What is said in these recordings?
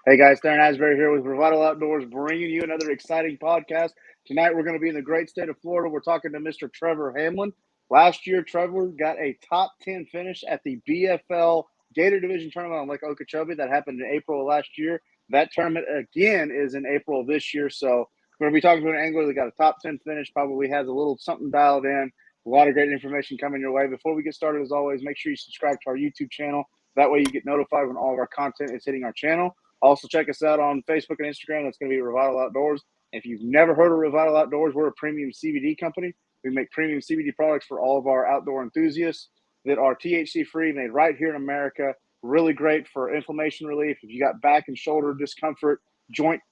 Hey guys, Darren Asbury here with Revital Outdoors, bringing you another exciting podcast. Tonight we're going to be in the great state of Florida. We're talking to Mr. Trevor Hamlin. Last year, Trevor got a top 10 finish at the BFL Gator Division tournament on Lake Okeechobee. That happened in April of last year. That tournament, again, is in April of this year. So we're going to be talking to an angler that got a top 10 finish, probably has a little something dialed in. A lot of great information coming your way. Before we get started, as always, make sure you subscribe to our YouTube channel. That way you get notified when all of our content is hitting our channel. Also, check us out on Facebook and Instagram. That's going to be Revital Outdoors. If you've never heard of Revital Outdoors, we're a premium CBD company. We make premium CBD products for all of our outdoor enthusiasts that are THC-free, made right here in America. Really great for inflammation relief. If you got back and shoulder discomfort, joint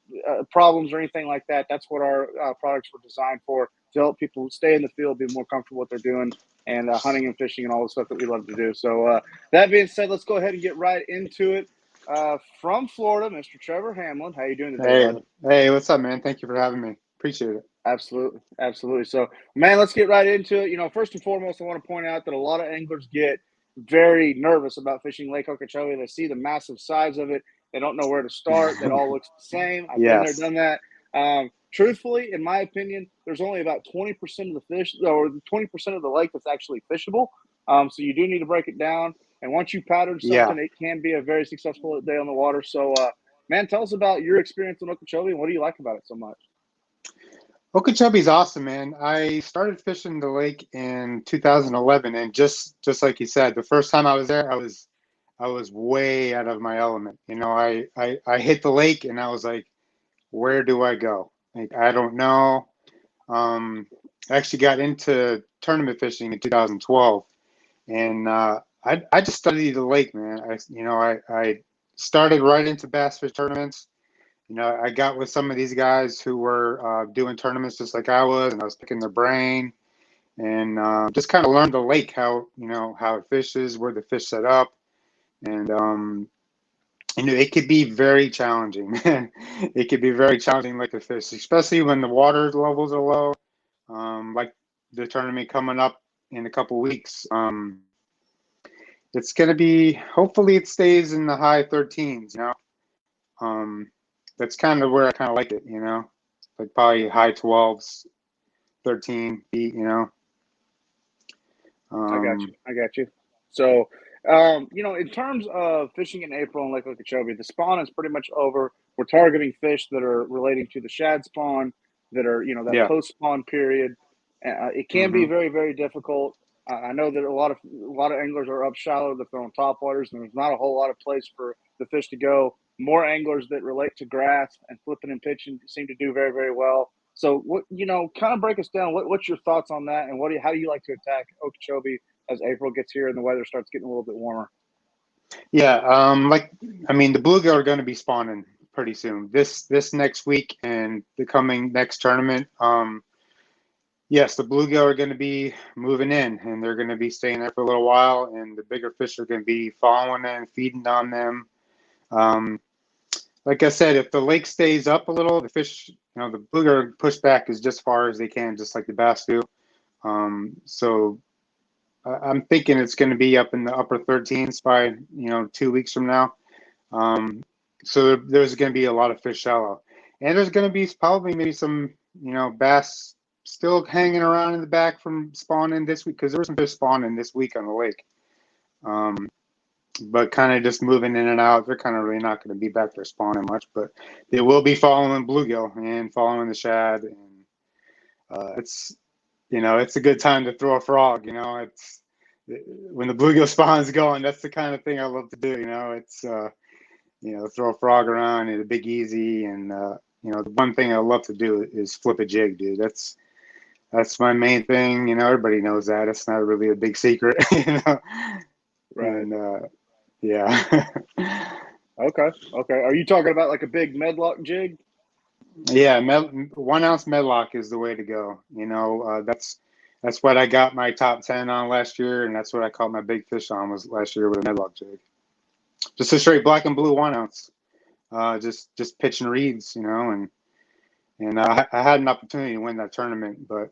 problems, or anything like that, that's what our products were designed for, to help people stay in the field, be more comfortable with what they're doing, and hunting and fishing and all the stuff that we love to do. So that being said, let's go ahead and get right into it. From Florida, Mr. Trevor Hamlin. How you doing today, Hey, bud? hey, what's up, man? Thank you for having me. Appreciate it. Absolutely, absolutely. So, man, let's get right into it. First and foremost, I want to point out that a lot of anglers get very nervous about fishing Lake Okeechobee. They see the massive size of it. They don't know where to start. It all looks the same. I've been there, Yes. done that. Truthfully, in my opinion, there's only about 20% of the fish, or 20% of the lake that's actually fishable. So you do need to break it down. And once you pattern Yeah. something, it can be a very successful day on the water. So, man, tell us about your experience in Okeechobee and what do you like about it so much? Okeechobee's awesome, man. I started fishing the lake in 2011, and just like you said, the first time I was there, I was way out of my element. I hit the lake and I was like, where do I go? Like, I don't know. I actually got into tournament fishing in 2012, and I just studied the lake, man. I started right into bass fish tournaments. I got with some of these guys who were doing tournaments just like I was, and I was picking their brain and just kind of learned the lake, how it fishes, where the fish set up, and it could be very challenging, man. It could be very challenging, like the fish, especially when the water levels are low, like the tournament coming up in a couple weeks. It's going to be, hopefully, it stays in the high 13s. Um, that's kind of where I kind of like it. Like probably high 12s, 13 feet. I got Um, you. I got you. So, in terms of fishing in April in Lake Okeechobee, the spawn is pretty much over. We're targeting fish that are relating to the shad spawn, that are, that yeah. post spawn period. It can be hmm very, very difficult. I know that a lot of anglers are up shallow. They're throwing top waters, and there's not a whole lot of place for the fish to go. More anglers that relate to grass and flipping and pitching seem to do very, very well. So, kind of break us down. What's your thoughts on that, and how do you like to attack Okeechobee as April gets here and the weather starts getting a little bit warmer? Yeah. I mean, the bluegill are going to be spawning pretty soon. This next week and the coming next tournament. Yes, the bluegill are going to be moving in, and they're going to be staying there for a little while, and the bigger fish are going to be following them, feeding on them. Um, like I said, if the lake stays up a little, the fish, the bluegill push back as just far as they can, just like the bass do. So I'm thinking it's going to be up in the upper 13s by 2 weeks from now. So there's going to be a lot of fish shallow, and there's going to be probably maybe some bass still hanging around in the back from spawning this week, because there were some fish spawning this week on the lake. But kind of just moving in and out. They're kind of really not going to be back there spawning much, but they will be following bluegill and following the shad, and it's a good time to throw a frog. It's when the bluegill spawn's going. That's the kind of thing I love to do. It's throw a frog around in a big easy, and the one thing I love to do is flip a jig, dude. That's my main thing. Everybody knows that. It's not really a big secret. Right. And yeah. Okay. Okay. Are you talking about like a big medlock jig? Yeah, 1 ounce medlock is the way to go. That's what I got my top 10 on last year, and that's what I caught my big fish on was last year with a medlock jig. Just a straight black and blue 1 ounce. Just pitching reeds, and I had an opportunity to win that tournament, but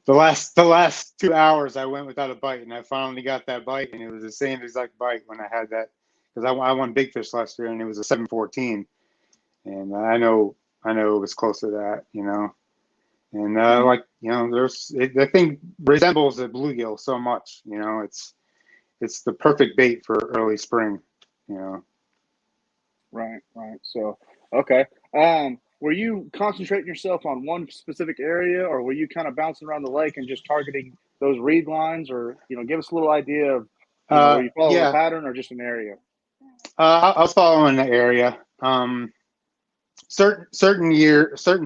the last 2 hours I went without a bite, and I finally got that bite, and it was the same exact bite when I had because I won big fish last year and it was a 714, and I know it was close to that, and like the thing resembles the bluegill so much, it's the perfect bait for early spring, Right. So, okay. Were you concentrating yourself on one specific area, or were you kind of bouncing around the lake and just targeting those reed lines, or give us a little idea of, were you following a Yeah, pattern or just an area? I was following the area. Certain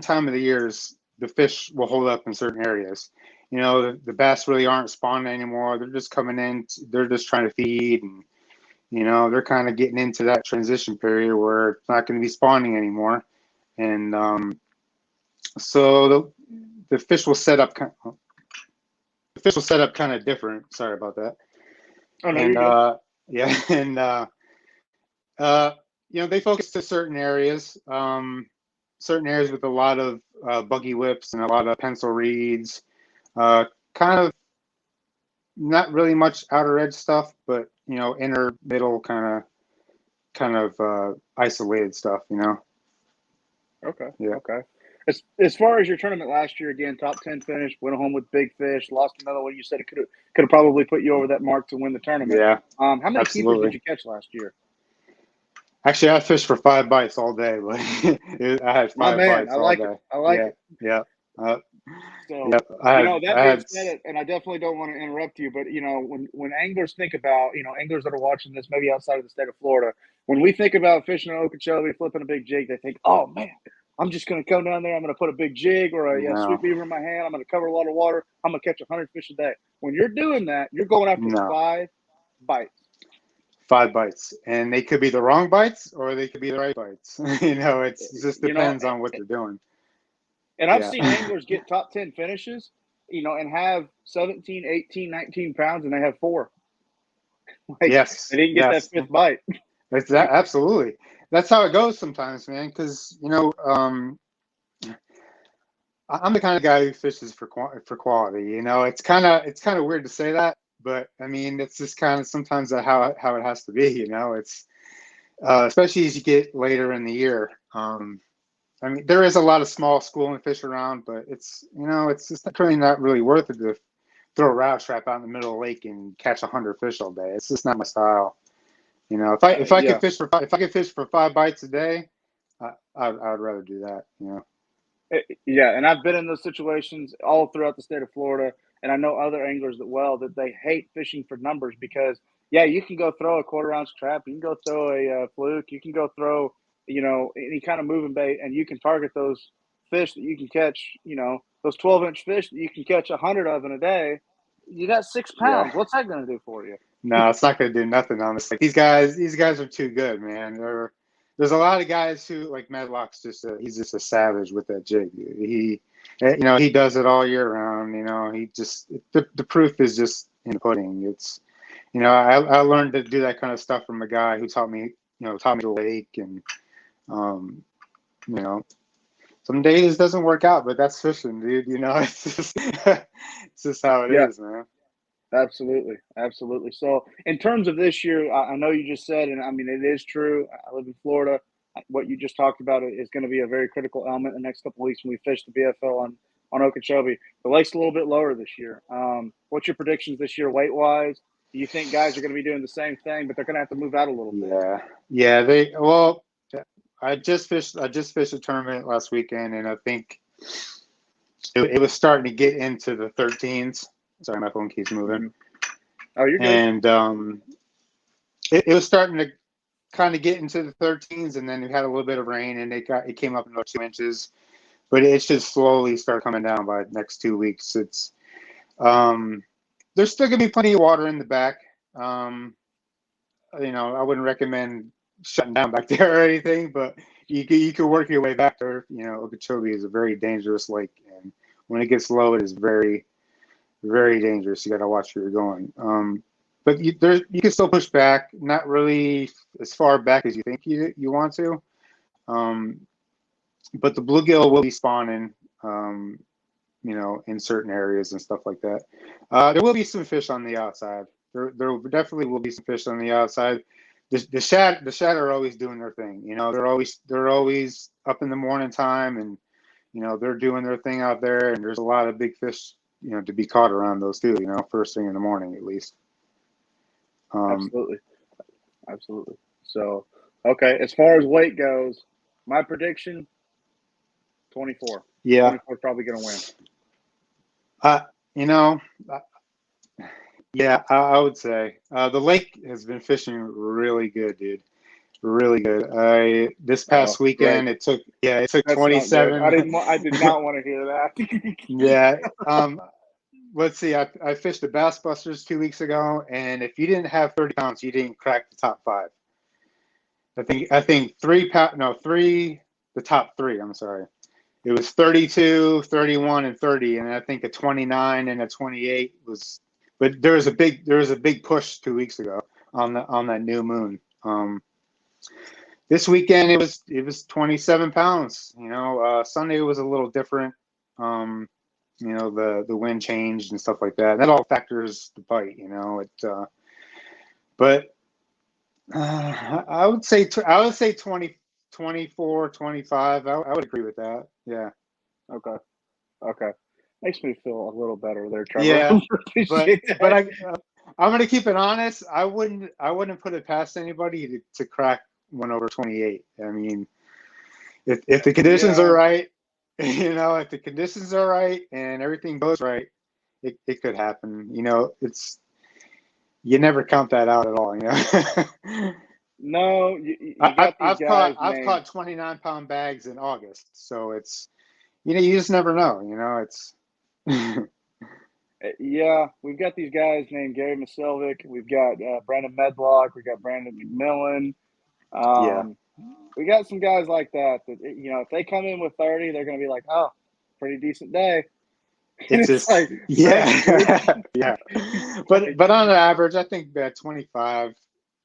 time of the years, the fish will hold up in certain areas. The bass really aren't spawning anymore. They're just coming in. They're just trying to feed, and they're kind of getting into that transition period where it's not going to be spawning anymore, and so the fish will set up. The fish will set up kind of different. Sorry about that. Oh no, And you're good. yeah, and they focus to certain areas with a lot of buggy whips and a lot of pencil reeds. Kind of not really much outer edge stuff, but inner middle kind of isolated stuff. Okay. Yeah. Okay. As far as your tournament last year, again, top 10 finish, went home with big fish, lost another one. You said it could have probably put you over that mark to win the tournament. Yeah. How many keepers did Absolutely. you catch last year? Actually, I fished for 5 bites all day. But I had My 5 bites man, I all like day. it. I like Yeah. it. Yeah. Uh, So, yeah. that I being had. said, and I definitely don't want to interrupt you, but when anglers think about, anglers that are watching this, maybe outside of the state of Florida, when we think about fishing in Okeechobee, flipping a big jig, they think, oh man, I'm just going to come down there, I'm going to put a big jig or a sweet No. beaver in my hand, I'm going to cover a lot of water, I'm going to catch 100 fish a day. When you're doing that, you're going after No. 5 bites. 5 bites, and they could be the wrong bites or they could be the right bites. It just You know, depends on what they're doing. and I've Yeah. seen anglers get top 10 finishes, and have 17, 18, 19 pounds, and they have 4. Like, Yes. they didn't get that Yes. 5th bite. That's that. Absolutely. That's how it goes sometimes, man. Because I'm the kind of guy who fishes for quality. It's kind of weird to say that, but I mean it's just kind of sometimes how it has to be. It's especially as you get later in the year. I mean, there is a lot of small schooling fish around, but it's just not really worth it to throw a route trap out in the middle of the lake and catch 100 fish all day. It's just not my style. If I could Yeah. fish for 5 bites a day, I'd rather do that. Yeah, and I've been in those situations all throughout the state of Florida, and I know other anglers that they hate fishing for numbers because, yeah, you can go throw a quarter-ounce trap, you can go throw a fluke, you can go throw, any kind of moving bait, and you can target those fish that you can catch, those 12-inch fish that you can catch 100 of in a day. You got 6 Yeah. pounds. What's that going to do for you? No, it's not going to do nothing. Honestly, these guys are too good, man. There's a lot of guys who like Medlock's he's just a savage with that jig. He does it all year round. He just the proof is just in the pudding. It's I learned to do that kind of stuff from a guy who taught me the lake, and um, you know some days it doesn't work out, but that's fishing, dude. It's just it's just how it Yeah. is, man. Absolutely, absolutely. So, in terms of this year, I know you just said, and I mean it is true. I live in Florida. What you just talked about is going to be a very critical element in the next couple of weeks when we fish the BFL on Okeechobee. The lake's a little bit lower this year. What's your predictions this year, weight wise? Do you think guys are going to be doing the same thing, but they're going to have to move out a little bit? Yeah. I just fished a tournament last weekend, and I think it was starting to get into the 13s. Sorry, my phone keeps moving. Mm-hmm. Oh, you're good. And it was starting to kind of get into the 13s, and then we had a little bit of rain, and it came up another 2 inches, but it should slowly start coming down by the next 2 weeks. It's there's still gonna be plenty of water in the back. I wouldn't recommend shutting down back there or anything, but you could work your way back there. Okeechobee is a very dangerous lake, and when it gets low, it is very, very dangerous. You got to watch where you're going. But you can still push back, not really as far back as you think you want to. But the bluegill will be spawning, in certain areas and stuff like that. There will be some fish on the outside. There definitely will be some fish on the outside. the shad are always doing their thing. They're always up in the morning time, and they're doing their thing out there. And there's a lot of big fish, to be caught around those too. First thing in the morning at least. Absolutely. So, okay, as far as weight goes, my prediction, 24. Yeah. 24 is probably going to win. Yeah, I would say the lake has been fishing really good, dude. Really good. This past weekend, great. it took That's 27. not good. I did not want to hear that. Yeah. Let's see. I fished the Bass Busters 2 weeks ago, and if you didn't have 30 pounds, you didn't crack the top 5. I think the top 3. I'm sorry. It was 32, 31, and 30, and I think a 29 and a 28 was. But there was a big push 2 weeks ago on that new moon. This weekend it was 27 pounds. Sunday was a little different. The wind changed and stuff like that. That all factors the bite. But I would say 20, 24, 25. I would agree with that. Yeah. Okay. Makes me feel a little better there, Trevor. Yeah, but I'm gonna keep it honest. I wouldn't put it past anybody to crack 1 over 28. I mean, if the conditions are right, if the conditions are right and everything goes right, it could happen. You never count that out at all. No, you got these guys. I've caught 29-pound bags in August, so it's you just never know. It's. Yeah, we've got these guys named Gary Maselvic. We've got Brandon Medlock. We've got Brandon McMillan. We got some guys like that. If they come in with 30, they're going to be like, "Oh, pretty decent day." It's just like, yeah, yeah. But on average, I think 25,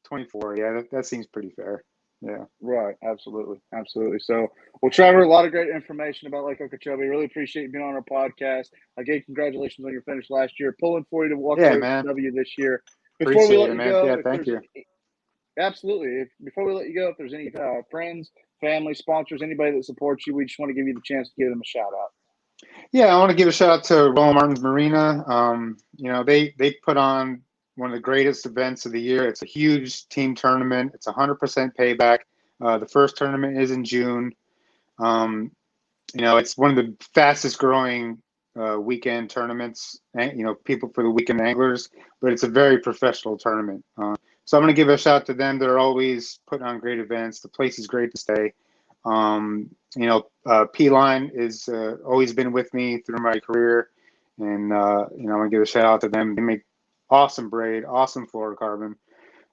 24. Yeah, that seems pretty fair. Yeah. Right. Absolutely. So, well, Trevor, a lot of great information about Lake Okeechobee. Really appreciate you being on our podcast. Again, congratulations on your finish last year. Pulling for you to walk away with W this year. Before we let you go, thank you. Absolutely. Before we let you go, if there's any friends, family, sponsors, anybody that supports you, we just want to give you the chance to give them a shout out. Yeah, I want to give a shout out to Roland Martin's Marina. They put on one of the greatest events of the year. It's a huge team tournament. It's 100% payback. The first tournament is in June. It's one of the fastest growing weekend tournaments, people for the weekend anglers, but it's a very professional tournament. So I'm going to give a shout out to them. They're always putting on great events. The place is great to stay. P-Line is always been with me through my career, and I want to give a shout out to them. They make awesome braid, awesome fluorocarbon.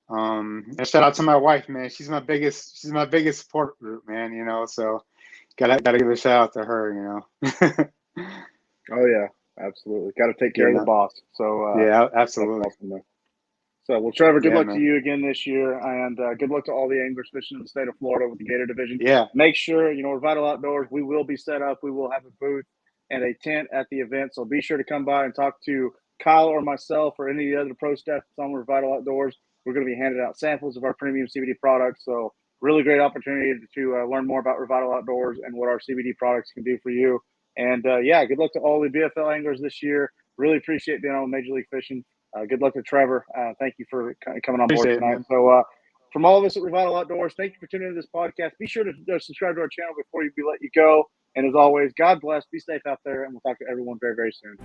And shout out to my wife, man. She's my biggest support group, man. So gotta give a shout out to her. Oh yeah, absolutely. Got to take care of the boss. So yeah, absolutely. Awesome. So, well, Trevor, good luck to you again this year, and good luck to all the anglers fishing in the state of Florida with the Gator division. Yeah. Make sure, Revital Outdoors, we will be set up. We will have a booth and a tent at the event, so be sure to come by and talk to Kyle or myself or any of the other pro staff that's on Revital Outdoors. We're going to be handing out samples of our premium CBD products, so really great opportunity to learn more about Revital Outdoors and what our CBD products can do for you. And, good luck to all the BFL anglers this year. Really appreciate being on Major League Fishing. Good luck to Trevor. Thank you for coming on board tonight. So from all of us at Revital Outdoors, thank you for tuning into this podcast. Be sure to subscribe to our channel before we let you go. And as always, God bless. Be safe out there, and we'll talk to everyone very, very soon.